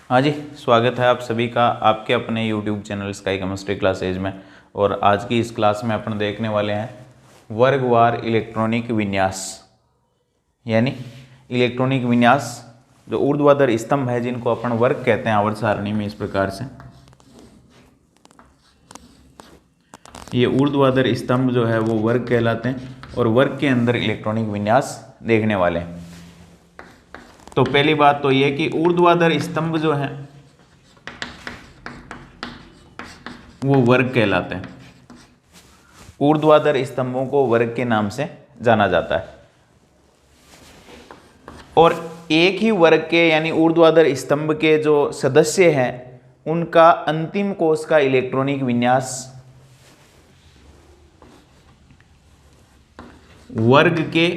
हाँ जी, स्वागत है आप सभी का आपके अपने YouTube channel sky chemistry classes में। और आज की इस क्लास में अपन देखने वाले हैं वर्गवार इलेक्ट्रॉनिक विन्यास, यानी इलेक्ट्रॉनिक विन्यास जो ऊर्ध्वाधर स्तंभ है जिनको अपन वर्ग कहते हैं आवर्त सारणी में। इस प्रकार से ये ऊर्ध्वाधर स्तंभ जो है वो वर्ग कहलाते हैं और वर्ग के अंदर इलेक्ट्रॉनिक विन्यास देखने वाले हैं। तो पहली बात तो ये कि ऊर्ध्वाधर स्तंभ जो है वो वर्ग कहलाते हैं। ऊर्ध्वाधर स्तंभों को वर्ग के नाम से जाना जाता है। और एक ही वर्ग के यानी ऊर्ध्वाधर स्तंभ के जो सदस्य हैं उनका अंतिम कोष का इलेक्ट्रॉनिक विन्यास वर्ग के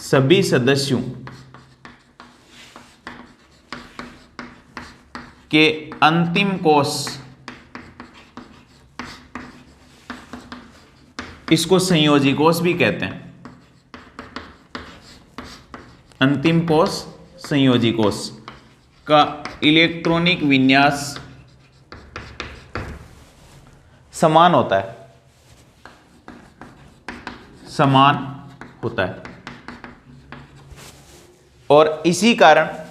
सभी सदस्यों के अंतिम कोष, इसको संयोजी कोष भी कहते हैं। अंतिम कोष संयोजी कोष का इलेक्ट्रॉनिक विन्यास समान होता है, समान होता है। और इसी कारण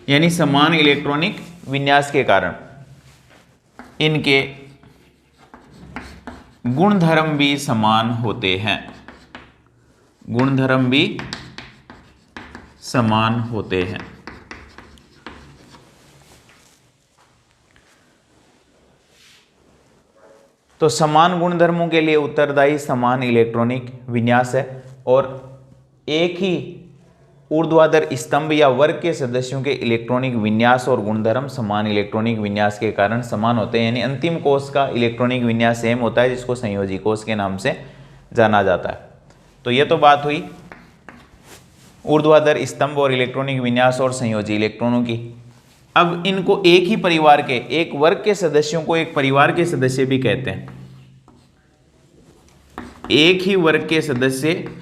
यानी समान इलेक्ट्रॉनिक विन्यास के कारण इनके गुणधर्म भी समान होते हैं। गुणधर्म भी समान होते हैं। तो समान गुणधर्मों के लिए उत्तरदायी समान इलेक्ट्रॉनिक विन्यास है। और एक ही ऊर्ध्वाधर स्तंभ या वर्ग के सदस्यों के इलेक्ट्रॉनिक विन्यास और गुणधर्म समान इलेक्ट्रॉनिक विन्यास के कारण समान होते हैं, यानी अंतिम कोष का इलेक्ट्रॉनिक विन्यास सेम होता है, जिसको संयोजी कोष के नाम से जाना जाता है। तो ये तो बात हुई ऊर्ध्वाधर स्तंभ और इलेक्ट्रॉनिक विन्यास और संयोजी इलेक्ट्रॉनों की। अब इनको एक ही परिवार के, एक वर्ग के सदस्यों को एक परिवार के सदस्य भी कहते हैं। एक ही वर्ग के सदस्य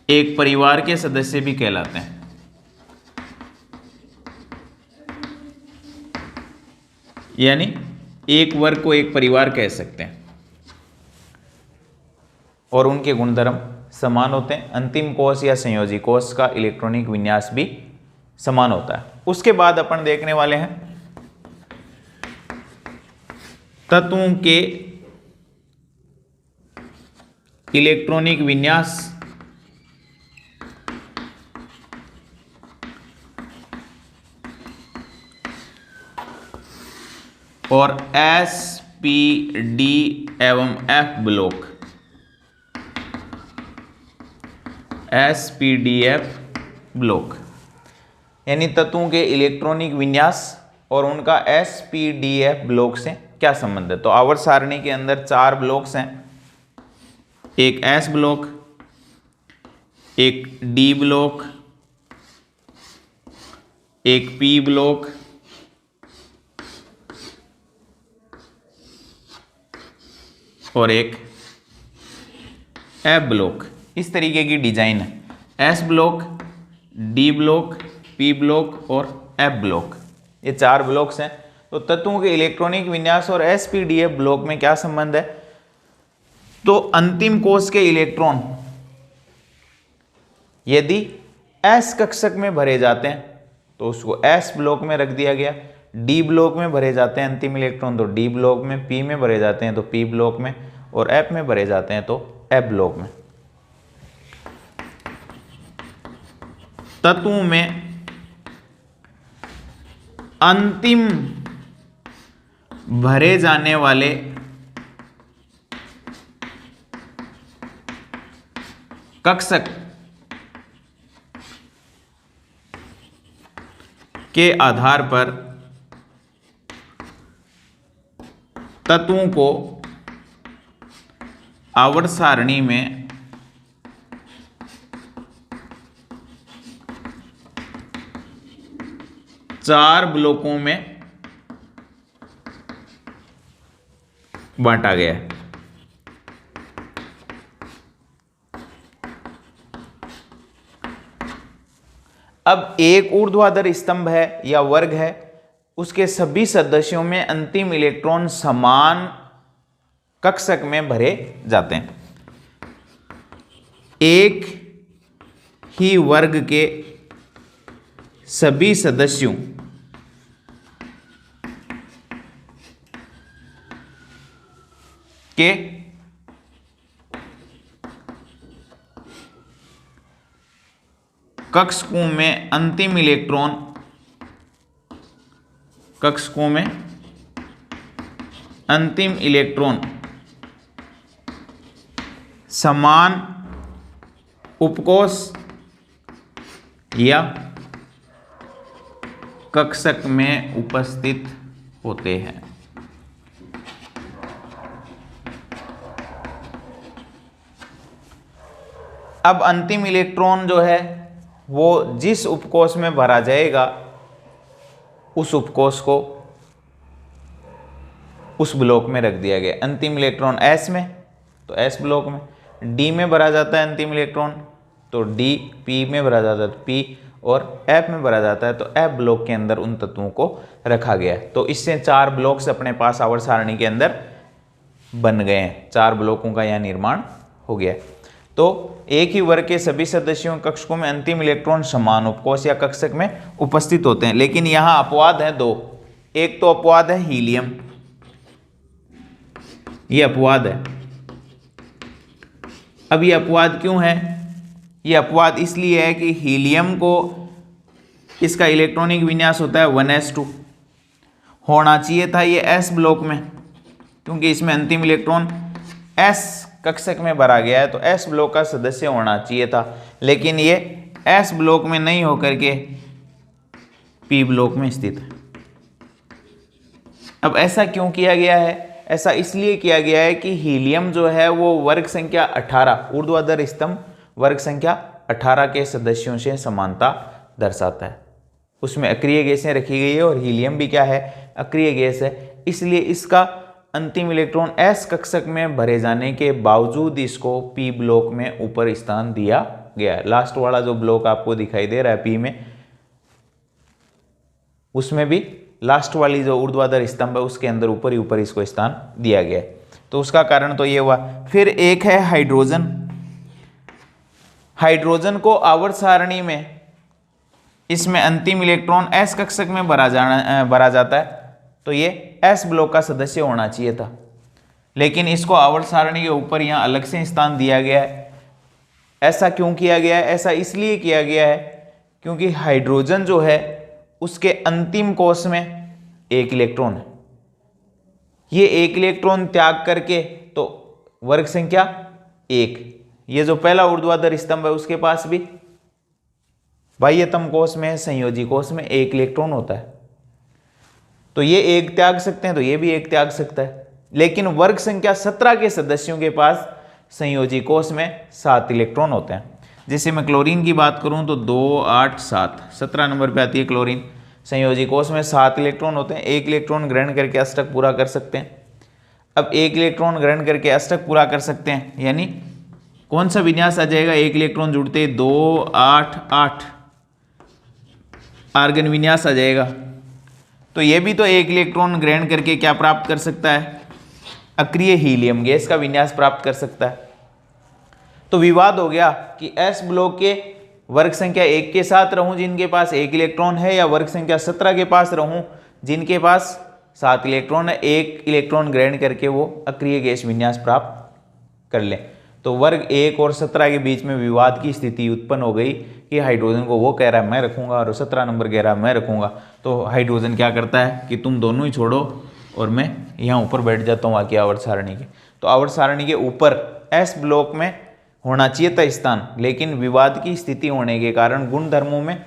एक परिवार के सदस्य भी कहलाते हैं। यानी एक वर्ग को एक परिवार कह सकते हैं और उनके गुणधर्म समान होते हैं। अंतिम कोष या संयोजी कोष का इलेक्ट्रॉनिक विन्यास भी समान होता है। उसके बाद अपन देखने वाले हैं तत्वों के इलेक्ट्रॉनिक विन्यास और एस, पी, डी एवं F block, S, P, D, F block, यानी तत्वों के इलेक्ट्रॉनिक विन्यास और उनका S, P, D, F block से क्या संबंध है। तो आवर्त सारणी के अंदर 4 ब्लॉक्स हैं। एक एस ब्लॉक, एक डी ब्लॉक, एक पी ब्लॉक और एक एफ ब्लॉक। इस तरीके की डिजाइन है। S block, D block, P block और एफ ब्लॉक, ये 4 ब्लॉक्स हैं। तो तत्वों के इलेक्ट्रॉनिक विन्यास और S, P, D, F block में क्या संबंध है। तो अंतिम कोष के इलेक्ट्रॉन यदि एस कक्षक में भरे जाते हैं तो उसको एस ब्लॉक में रख दिया गया। डी ब्लॉक में भरे जाते हैं अंतिम इलेक्ट्रॉन तो डी ब्लॉक में, पी में भरे जाते हैं तो पी ब्लॉक में और एफ में भरे जाते हैं तो एफ ब्लॉक में। तत्वों में अंतिम भरे जाने वाले कक्षक के आधार पर तत्वों को आवर्त सारणी में चार ब्लॉकों में बांटा गया है। अब एक ऊर्ध्वाधर स्तंभ है या वर्ग है, उसके सभी सदस्यों में अंतिम इलेक्ट्रॉन समान कक्षक में भरे जाते हैं। एक ही वर्ग के सभी सदस्यों के कक्षकों में अंतिम इलेक्ट्रॉन समान उपकोष या कक्षक में उपस्थित होते हैं। अब अंतिम इलेक्ट्रॉन जो है वो जिस उपकोष में भरा जाएगा उस उपकोष को उस ब्लॉक में रख दिया गया। अंतिम इलेक्ट्रॉन S में तो S ब्लॉक में, D में भरा जाता है अंतिम इलेक्ट्रॉन तो D, P में भरा जाता है तो P, और F में भरा जाता है तो F ब्लॉक के अंदर उन तत्वों को रखा गया है। तो इससे 4 ब्लॉक्स अपने पास आवर्त सारणी के अंदर बन गए हैं, 4 ब्लॉकों का यह निर्माण हो गया। तो एक ही वर्ग के सभी सदस्यों कक्षकों में अंतिम इलेक्ट्रॉन समान उपकोष या कक्षक में उपस्थित होते हैं। लेकिन यहां अपवाद है 2। एक तो अपवाद है हीलियम, ये अपवाद है। अब ये अपवाद क्यों है? ये अपवाद इसलिए है कि हीलियम को इसका इलेक्ट्रॉनिक विन्यास होता है 1s2, होना चाहिए था ये s ब्लॉक में, क्योंकि इसमें अंतिम इलेक्ट्रॉन s कक्षक में भरा गया है तो s ब्लॉक का सदस्य होना चाहिए था। लेकिन ये s ब्लॉक में नहीं होकर के p ब्लॉक में स्थित है। अब ऐसा क्यों किया गया है? ऐसा इसलिए किया गया है कि हीलियम जो है वो वर्ग संख्या 18, ऊर्ध्वाधर स्तंभ वर्ग संख्या 18 के सदस्यों से समानता दर्शाता है। उसमें अक्रिय गैसें रखी गई है और हीलियम भी क्या है? अक्रिय गैस है। इसलिए इसका अंतिम इलेक्ट्रॉन s कक्षक में भरे जाने के बावजूद इसको p ब्लॉक में ऊपर स्थान दिया गया है। लास्ट वाला जो ब्लॉक आपको दिखाई दे रहा है p में, उसमें भी लास्ट वाली जो ऊर्ध्वाधर स्तंभ है उसके अंदर ऊपर ही ऊपर इसको स्थान दिया गया है। तो उसका कारण तो ये हुआ। फिर एक है हाइड्रोजन। हाइड्रोजन को आवर्त सारणी में इसमें अंतिम इलेक्ट्रॉन s कक्षक में भरा जाता है तो ये s ब्लॉक का सदस्य होना चाहिए था, लेकिन इसको आवर्त सारणी के ऊपर यहाँ अलग से स्थान दिया गया है। ऐसा क्यों किया गया है? ऐसा इसलिए किया गया है क्योंकि हाइड्रोजन जो है उसके अंतिम कोष में एक इलेक्ट्रॉन है। ये एक इलेक्ट्रॉन त्याग करके तो वर्ग संख्या 1, ये जो पहला ऊर्ध्वाधर स्तंभ है उसके पास भी बाह्यतम कोष में, संयोजी कोष में एक इलेक्ट्रॉन होता है। तो ये एक त्याग सकते हैं तो ये भी एक त्याग सकता है। लेकिन वर्ग संख्या 17 के सदस्यों के पास संयोजी कोष में 7 इलेक्ट्रॉन होते हैं। जैसे मैं क्लोरीन की बात करूं तो 2, 8, 7, 17 नंबर पे आती है क्लोरीन। संयोजी कोष में 7 इलेक्ट्रॉन होते हैं। एक इलेक्ट्रॉन ग्रहण करके अष्टक पूरा कर सकते हैं। अब एक इलेक्ट्रॉन ग्रहण करके अष्टक पूरा कर सकते हैं, यानी कौन सा विन्यास आ जाएगा? एक इलेक्ट्रॉन जुड़ते 2, 8, 8 आर्गन विन्यास आ जाएगा। तो ये भी तो एक इलेक्ट्रॉन ग्रहण करके क्या प्राप्त कर सकता है? अक्रिय हीलियम गैस का विन्यास प्राप्त कर सकता है। तो विवाद हो गया कि s ब्लॉक के वर्ग संख्या 1 के साथ रहूं जिनके पास 1 इलेक्ट्रॉन है, या वर्ग संख्या 17 के पास रहूं जिनके पास 7 इलेक्ट्रॉन है। एक इलेक्ट्रॉन ग्रहण करके वो अक्रिय गैस विन्यास प्राप्त कर लें। तो वर्ग 1 और 17 के बीच में विवाद की स्थिति उत्पन्न हो गई कि हाइड्रोजन को वो कह रहा है मैं रखूंगा और 17 नंबर कह रहा है मैं रखूंगा। तो हाइड्रोजन क्या करता है कि तुम दोनों ही छोड़ो और मैं यहाँ ऊपर बैठ जाता हूँ आके आवर्त सारणी के। तो आवर्त सारणी के ऊपर s ब्लॉक में होना चाहिए था स्थान, लेकिन विवाद की स्थिति होने के कारण गुणधर्मों में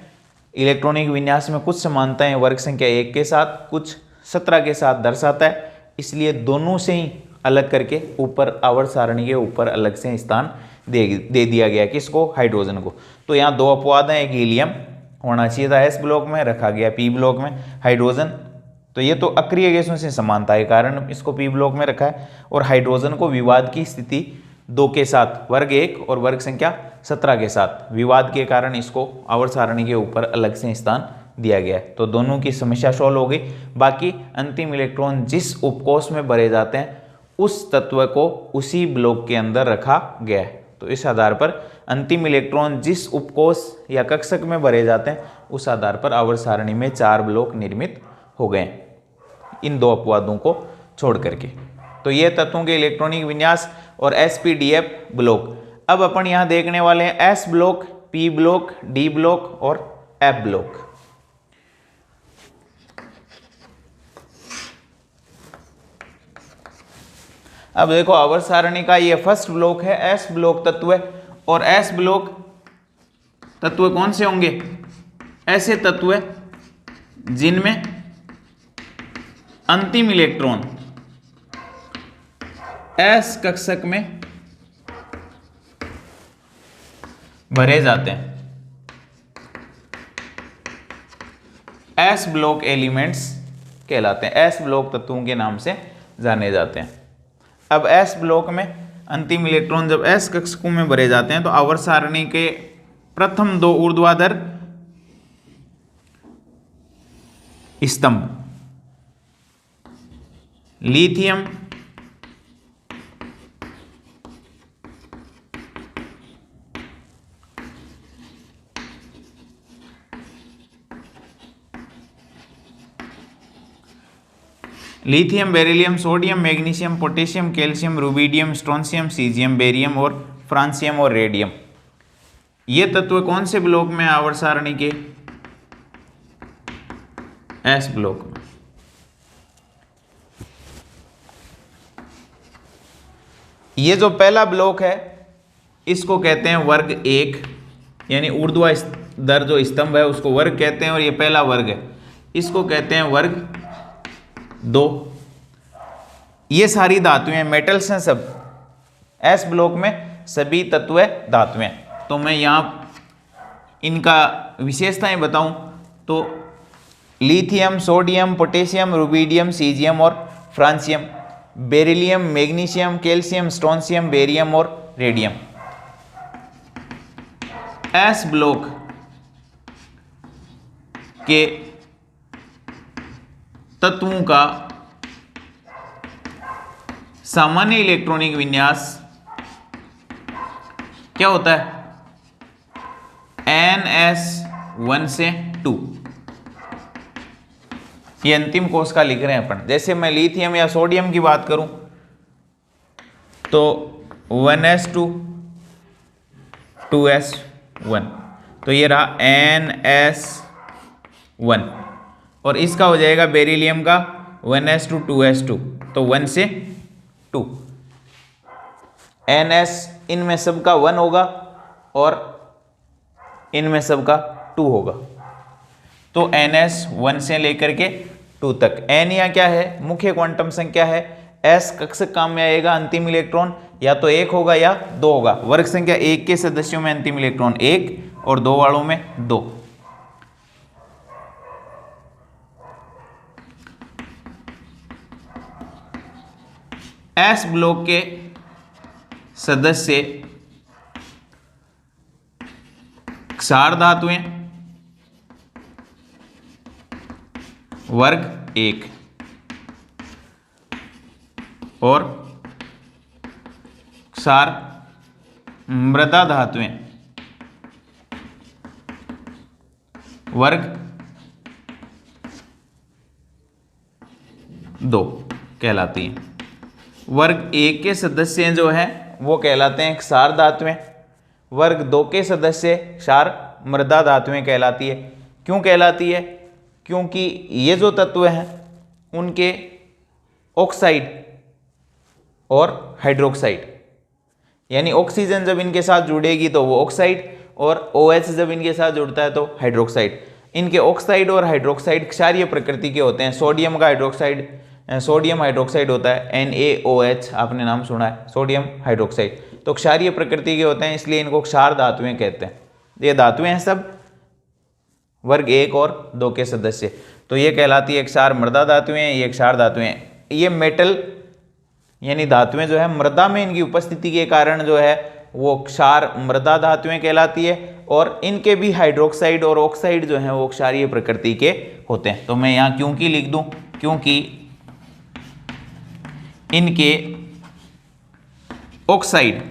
इलेक्ट्रॉनिक विन्यास में कुछ समानताएं वर्ग संख्या 1 के साथ, कुछ 17 के साथ दर्शाता है। इसलिए दोनों से ही अलग करके ऊपर आवर्त सारणी के ऊपर अलग से स्थान दे दिया गया। किसको? हाइड्रोजन को। तो यहाँ 2 अपवाद हैं। एक हीलियम होना चाहिए था s ब्लॉक में, रखा गया p ब्लॉक में। हाइड्रोजन तो ये तो अक्रिय गैसों से समानता है कारण इसको पी ब्लॉक में रखा है। और हाइड्रोजन को विवाद की स्थिति 2 के साथ, वर्ग 1 और वर्ग संख्या 17 के साथ विवाद के कारण इसको आवर्त सारणी के ऊपर अलग से स्थान दिया गया है। तो दोनों की समस्या सॉल्व हो गई। बाकी अंतिम इलेक्ट्रॉन जिस उपकोष में भरे जाते हैं उस तत्व को उसी ब्लॉक के अंदर रखा गया है। तो इस आधार पर अंतिम इलेक्ट्रॉन जिस उपकोष या कक्षक में भरे जाते हैं उस आधार पर आवर्त सारणी में 4 ब्लॉक निर्मित हो गए इन 2 अपवादों को छोड़ करके। तो ये तत्वों के इलेक्ट्रॉनिक विन्यास और sp-df ब्लॉक। अब अपन यहां देखने वाले हैं s block, p block, d block और f ब्लॉक। अब देखो आवर्त सारणी का ये फर्स्ट ब्लॉक है, s ब्लॉक तत्व है। और s ब्लॉक तत्व कौन से होंगे? ऐसे तत्व जिनमें अंतिम इलेक्ट्रॉन s कक्षक में भरे जाते हैं। s ब्लॉक एलिमेंट्स कहलाते हैं, s ब्लॉक तत्वों के नाम से जाने जाते हैं। अब s ब्लॉक में अंतिम इलेक्ट्रॉन जब s कक्षकों में भरे जाते हैं तो आवर्त सारणी के प्रथम 2 ऊर्ध्वाधर स्तंभ lithium lithium, beryllium, sodium, magnesium, potassium, calcium, rubidium, strontium, caesium, barium और फ्रांसियम और रेडियम, ये तत्व कौन से ब्लॉक में आवर्त सारणी के? एस ब्लॉक में। ये जो पहला ब्लॉक है इसको कहते हैं वर्ग 1, यानी ऊर्ध्वाधर जो स्तंभ है उसको वर्ग कहते हैं और ये पहला वर्ग है इसको कहते हैं वर्ग 2। ये सारी धातुएं मेटल्स हैं सब, एस ब्लॉक में सभी तत्व धातुएं। तो मैं यहाँ इनका विशेषताएं बताऊं तो lithium, sodium, potassium, rubidium, caesium और francium, beryllium, magnesium, calcium, strontium, barium और रेडियम। एस ब्लॉक के तत्वों का सामान्य इलेक्ट्रॉनिक विन्यास क्या होता है? NS1 से 2। ये अंतिम कोष का लिख रहे हैं अपन। जैसे मैं लिथियम या सोडियम की बात करूं तो 1s2 2s1, तो ये रहा NS1। और इसका हो जाएगा बेरिलियम का 1s2 2s2, तो 1 से 2। NS इनमें सबका 1 होगा और इनमें सबका 2 होगा। तो NS 1 से लेकर के 2 तक। N या क्या है? मुख्य क्वांटम संख्या है। S कक्षक काम में आएगा। अंतिम इलेक्ट्रॉन या तो 1 होगा या 2 होगा। वर्ग संख्या 1 के सदस्यों में अंतिम इलेक्ट्रॉन 1 और 2 वालों में 2। S ब्लॉक के सदस्य क्षार धातुएं वर्ग 1 और क्षार मृदा धातुएं वर्ग 2 कहलाती हैं। वर्ग 1 के सदस्य जो हैं वो कहलाते हैं क्षार धातुएं। वर्ग 2 के सदस्य क्षार मृदा धातुएं कहलाती है। क्यों कहलाती है? क्योंकि ये जो तत्व हैं उनके ऑक्साइड और हाइड्रोक्साइड, यानी ऑक्सीजन जब इनके साथ जुड़ेगी तो वो ऑक्साइड और OH जब इनके साथ जुड़ता है तो हाइड्रोक्साइड। इनके ऑक्साइड और हाइड्रोक्साइड क्षारीय प्रकृति के होते हैं। सोडियम का हाइड्रोक्साइड, सोडियम हाइड्रोक्साइड होता है NaOH, आपने नाम सुना है, सोडियम हाइड्रोक्साइड। तो क्षारीय प्रकृति के होते हैं, इसलिए इनको क्षार धातुएं कहते हैं। ये धातुएं हैं सब वर्ग 1 और 2 के सदस्य। तो ये कहलाती है क्षार मृदा धातुएं, ये क्षार धातुएं। ये मेटल यानी धातुएं जो है मृदा में इनकी उपस्थिति के कारण जो है वो क्षार मृदा धातुएं कहलाती है, और इनके भी हाइड्रोक्साइड और ऑक्साइड जो है वो क्षारीय प्रकृति के होते हैं। तो मैं यहाँ क्योंकि लिख दूं, क्योंकि इनके ऑक्साइड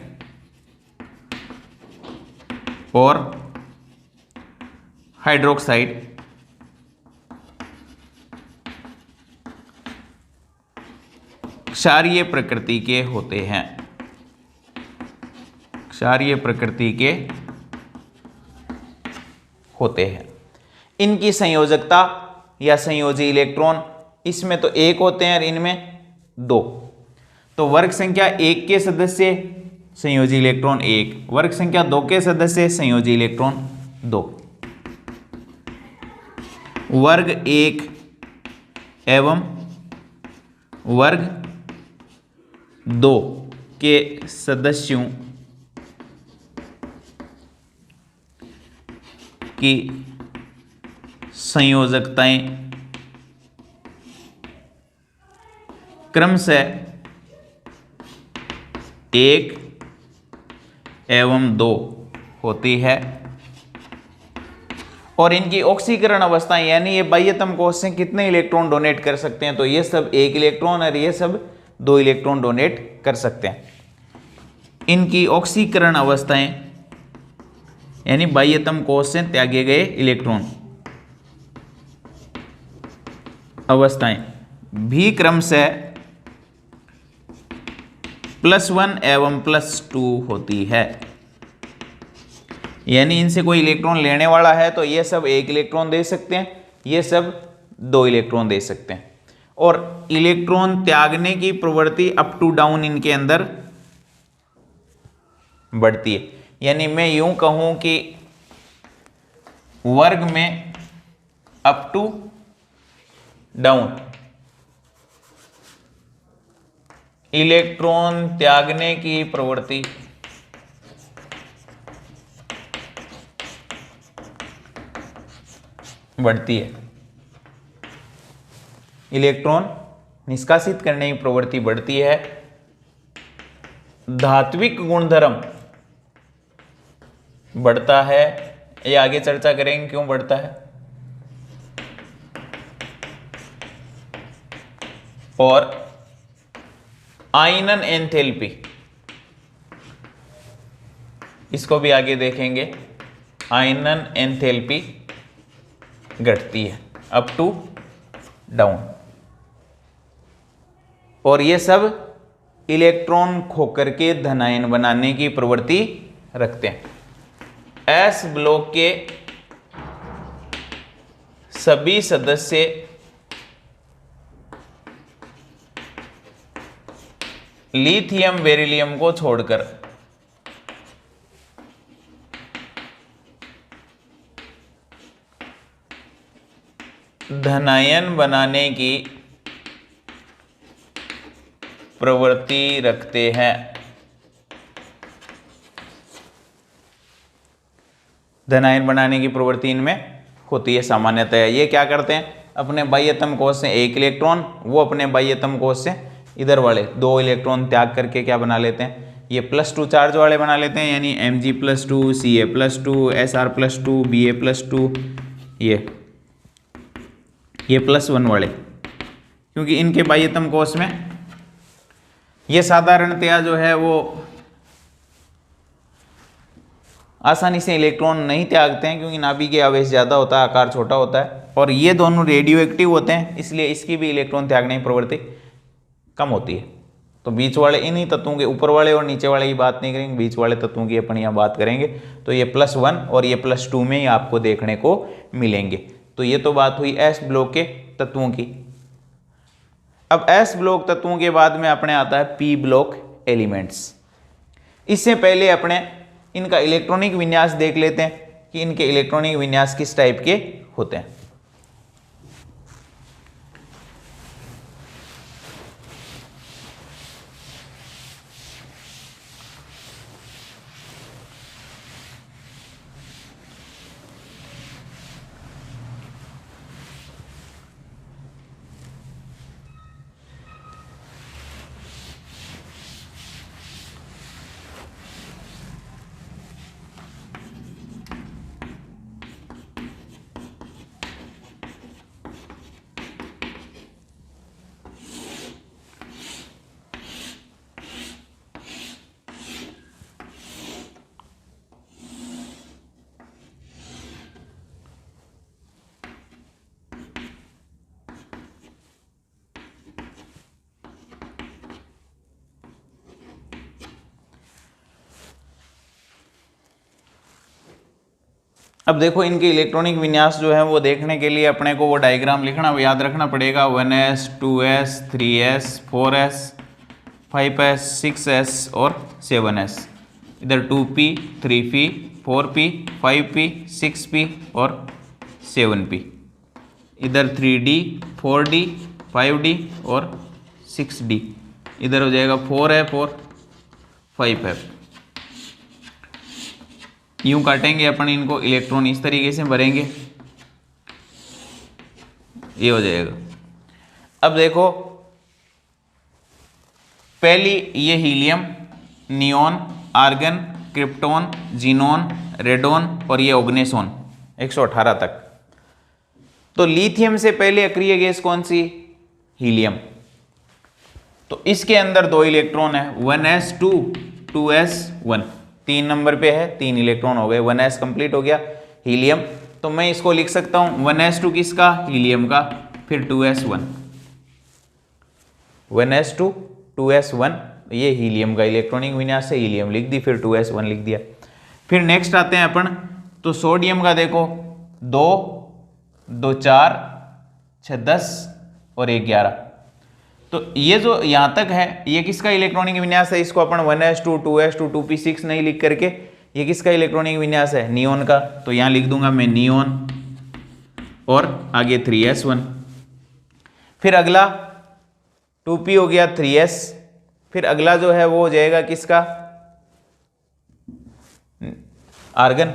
और हाइड्रोक्साइड क्षारीय प्रकृति के होते हैं, क्षारीय प्रकृति के होते हैं। इनकी संयोजकता या संयोजी इलेक्ट्रॉन इसमें तो एक होते हैं और इनमें दो। तो वर्ग संख्या 1 के सदस्य संयोजी इलेक्ट्रॉन 1, वर्ग संख्या 2 के सदस्य संयोजी इलेक्ट्रॉन 2। वर्ग 1 एवं वर्ग 2 के सदस्यों की संयोजकताएं क्रमशः 1 एवं 2 होती है, और इनकी ऑक्सीकरण अवस्थाएं यानी ये बाह्यतम कोश से कितने इलेक्ट्रॉन डोनेट कर सकते हैं, तो ये सब 1 इलेक्ट्रॉन और ये सब 2 इलेक्ट्रॉन डोनेट कर सकते हैं। इनकी ऑक्सीकरण अवस्थाएं यानी बाह्यतम कोश से त्यागे गए इलेक्ट्रॉन अवस्थाएं भी क्रमशः +1 एवं +2 होती है। यानी इनसे कोई इलेक्ट्रॉन लेने वाला है तो ये सब 1 इलेक्ट्रॉन दे सकते हैं, ये सब 2 इलेक्ट्रॉन दे सकते हैं, और इलेक्ट्रॉन त्यागने की प्रवृत्ति अप टू डाउन इनके अंदर बढ़ती है। यानी मैं यूं कहूं कि वर्ग में अप टू डाउन इलेक्ट्रॉन त्यागने की प्रवृत्ति बढ़ती है, इलेक्ट्रॉन निष्कासित करने की प्रवृत्ति बढ़ती है। धात्विक गुणधर्म बढ़ता है, ये आगे चर्चा करेंगे क्यों बढ़ता है। और आयनन एंथैल्पी, इसको भी आगे देखेंगे। आयनन एंथैल्पी घटती है अप टू डाउन, और ये सब इलेक्ट्रॉन खोकर के धनायन बनाने की प्रवृत्ति रखते हैं। एस ब्लॉक के सभी सदस्य लिथियम बेरिलियम को छोड़कर धनायन बनाने की प्रवृत्ति रखते हैं। धनायन बनाने की प्रवृत्ति इनमें होती है सामान्यतः। ये क्या करते हैं, अपने बाह्यतम कोश से 1 इलेक्ट्रॉन, वो अपने बाह्यतम कोश से इधर वाले 2 इलेक्ट्रॉन त्याग करके क्या बना लेते हैं, ये +2 चार्ज वाले बना लेते हैं, यानी Mg+2, Ca+2, Sr+2, Ba+2, ये +1 वाले, क्योंकि इनके बाह्यतम कोश में ये साधारणतया जो है वो आसानी से इलेक्ट्रॉन नहीं त्यागते हैं, क्योंकि नाभिकीय आवेश ज़्यादा होता है, आकार छोटा होता है, और ये दोनों रेडियो एक्टिव होते हैं, इसलिए इसकी भी इलेक्ट्रॉन त्यागने की प्रवृत्ति कम होती है। तो बीच वाले इन्हीं तत्वों के, ऊपर वाले और नीचे वाले की बात नहीं करेंगे, बीच वाले तत्वों की अपन यहाँ बात करेंगे। तो ये +1 और ये +2 में ही आपको देखने को मिलेंगे। तो ये तो बात हुई एस ब्लॉक के तत्वों की। अब एस ब्लॉक तत्वों के बाद में अपने आता है पी ब्लॉक एलिमेंट्स। इससे पहले अपने इनका इलेक्ट्रॉनिक विन्यास देख लेते हैं कि इनके इलेक्ट्रॉनिक विन्यास किस टाइप के होते हैं। अब देखो इनके इलेक्ट्रॉनिक विन्यास जो है वो देखने के लिए अपने को वो डायग्राम लिखना याद रखना पड़ेगा। 1s 2s 3s 4s 5s 6s और 7s। इधर 2p 3p 4p 5p 6p और 7p। इधर 3d 4d 5d और 6d। इधर हो जाएगा 4f और 5f। यूं काटेंगे अपन इनको, इलेक्ट्रॉन इस तरीके से भरेंगे, ये हो जाएगा। अब देखो पहली ये helium, neon, argon, krypton, xenon, radon और ये ऑग्नेसोन 118 तक। तो लिथियम से पहले अक्रिय गैस कौन सी? हीलियम। तो इसके अंदर 2 इलेक्ट्रॉन है, 1s2 2s1, 3 नंबर पे है, 3 इलेक्ट्रॉन हो गए, 1s कंप्लीट हो गया। हीलियम, तो मैं इसको लिख सकता हूं 1s2 किसका? हीलियम का, फिर 2s1, 1s2 2s1 ये हीलियम का इलेक्ट्रॉनिक विन्यास से हीलियम लिख दी, फिर 2s1 लिख दिया। फिर नेक्स्ट आते हैं अपन, तो सोडियम का देखो 2 2 4 6 10 और 1 11। तो ये जो यहाँ तक है ये किसका इलेक्ट्रॉनिक विन्यास है? इसको अपन 1s2 2s2 2p6 नहीं लिख करके ये किसका इलेक्ट्रॉनिक विन्यास है? नियोन का। तो यहाँ लिख दूंगा मैं नियोन और आगे 3s1। फिर अगला 2p हो गया 3s। फिर अगला जो है वो हो जाएगा किसका? आर्गन,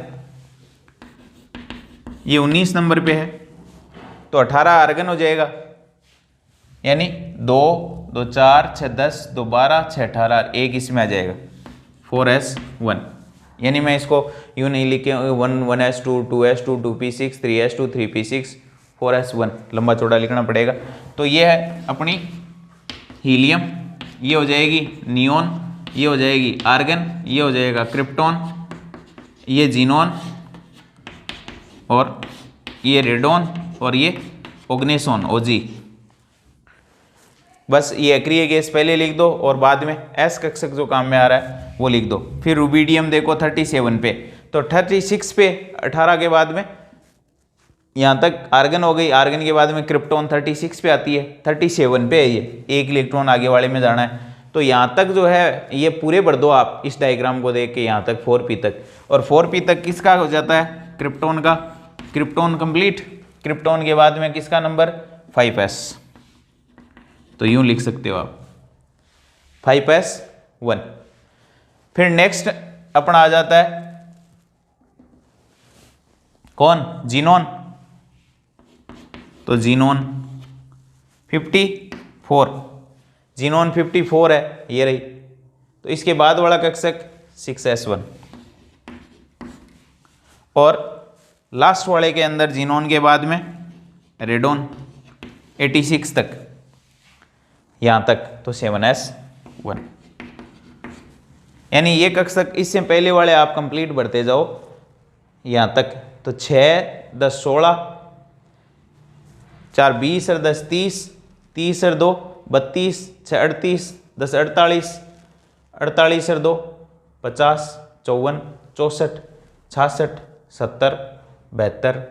ये 19 नंबर पे है, तो 18 आर्गन हो जाएगा, यानी 2 2 4 6 10 2 12 6 18, एक इसमें आ जाएगा 4s1। यानी मैं इसको यूँ नहीं लिखे 1s2 2s2 2p6 3s2 3p6 4s1, लंबा चौड़ा लिखना पड़ेगा। तो ये है अपनी हीलियम, ये हो जाएगी नियोन, ये हो जाएगी आर्गन, ये हो जाएगा क्रिप्टॉन, ये जीनोन और ये रेडोन और ये ऑग्नेसोन ओजी। बस ये अक्रिय गैस पहले लिख दो और बाद में एस कक्षक जो काम में आ रहा है वो लिख दो। फिर रुबिडियम देखो 37 पे, तो 36 पे 18 के बाद में यहाँ तक आर्गन हो गई, आर्गन के बाद में क्रिप्टॉन 36 पे आती है, 37 पे है ये, एक इलेक्ट्रॉन आगे वाले में जाना है। तो यहाँ तक जो है ये पूरे भर दो आप इस डायग्राम को देख के, यहाँ तक 4p तक, और 4p तक किसका हो जाता है? क्रिप्टॉन का। क्रिप्टॉन कंप्लीट, क्रिप्टॉन के बाद में किसका नंबर? 5s। तो यूं लिख सकते हो आप 5s1। फिर नेक्स्ट अपना आ जाता है कौन? जीनोन। तो जीनोन 54, जीनोन 54 है, ये रही। तो इसके बाद वाला कक्षक 6s1 और लास्ट वाले के अंदर जीनोन के बाद में रेडोन 86 तक, यहाँ तक, तो 7s1। यानी ये कक्षक इससे पहले वाले आप कंप्लीट बढ़ते जाओ यहाँ तक, तो 6 10 16 4 20 और 10 30 30 और 2 32 6 38 10 48 48 और 2 50 54 64 66 70 72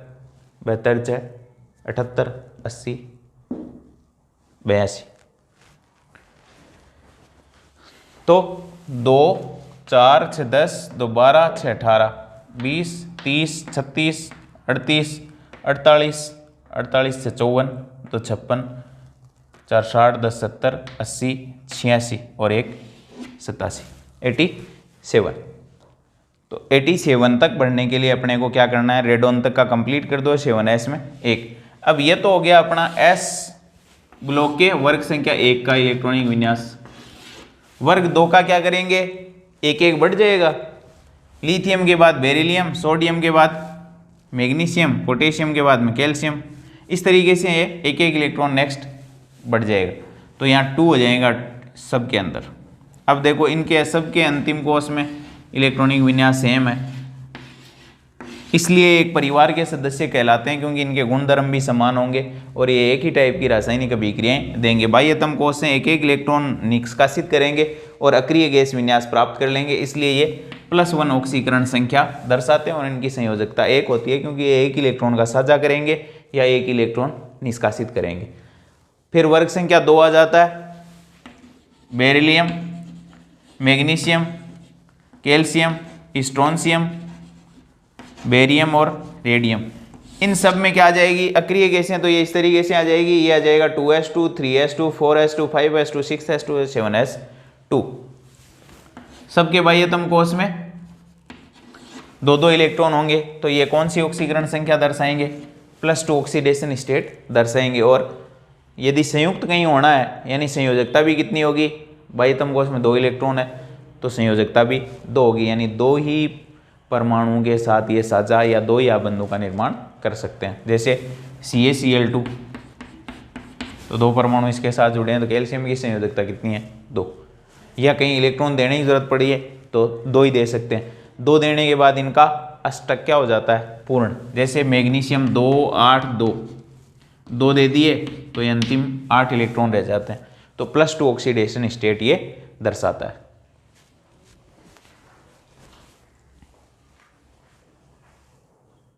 72 6 78 80 82। तो 2 4 6 10 2 12 6 18 20 30 36 38 48 48 से 54 तो 56 4 60 10 70 80 86 और 1 87 87। तो 87 तक बढ़ने के लिए अपने को क्या करना है? रेडोन तक का कंप्लीट कर दो 7s में 1। अब ये तो हो गया अपना s ब्लॉक के वर्ग संख्या 1 का इलेक्ट्रॉनिक विन्यास। वर्ग 2 का क्या करेंगे? एक एक बढ़ जाएगा, लिथियम के बाद बेरिलियम, सोडियम के बाद मैग्नीशियम, पोटेशियम के बाद में कैल्शियम, इस तरीके से ये एक एक इलेक्ट्रॉन नेक्स्ट बढ़ जाएगा। तो यहाँ 2 हो जाएगा सब के अंदर। अब देखो इनके सब के अंतिम कोष में इलेक्ट्रॉनिक विन्यास सेम है, इसलिए एक परिवार के सदस्य कहलाते हैं, क्योंकि इनके गुणधर्म भी समान होंगे और ये एक ही टाइप की रासायनिक अभिक्रियाएं देंगे। बाह्यतम कोष से एक एक इलेक्ट्रॉन निष्कासित करेंगे और अक्रिय गैस विन्यास प्राप्त कर लेंगे, इसलिए ये +1 ऑक्सीकरण संख्या दर्शाते हैं और इनकी संयोजकता 1 होती है क्योंकि ये एक इलेक्ट्रॉन का साझा करेंगे या एक इलेक्ट्रॉन निष्कासित करेंगे। फिर वर्ग संख्या 2 आ जाता है, beryllium, magnesium, calcium, strontium, barium और रेडियम। इन सब में क्या आ जाएगी, अक्रिय गैसें, तो ये इस तरीके से आ जाएगी। ये आ जाएगा 2s2, 3s2, 4s2, 5s2, 6s2, 7s2। सबके बाह्यतम कोश में 2-2 इलेक्ट्रॉन होंगे, तो ये कौन सी ऑक्सीकरण संख्या दर्शाएंगे, +2 ऑक्सीडेशन स्टेट दर्शाएंगे। और यदि संयुक्त कहीं होना है यानी संयोजकता भी कितनी होगी, बाह्यतम कोश में 2 इलेक्ट्रॉन है तो संयोजकता भी 2 होगी, यानी 2 ही परमाणुओं के साथ ये साझा या 2 ही आबंधों का निर्माण कर सकते हैं। जैसे CaCl2, तो 2 परमाणु इसके साथ जुड़े हैं, तो कैल्शियम की संयोजकता कितनी है, 2। या कहीं इलेक्ट्रॉन देने की जरूरत पड़ी है तो 2 ही दे सकते हैं। 2 देने के बाद इनका अष्टक क्या हो जाता है, पूर्ण। जैसे मैग्नीशियम 2, 8, 2 दे दिए तो ये अंतिम 8 इलेक्ट्रॉन रह जाते हैं, तो +2 ऑक्सीडेशन स्टेट ये दर्शाता है।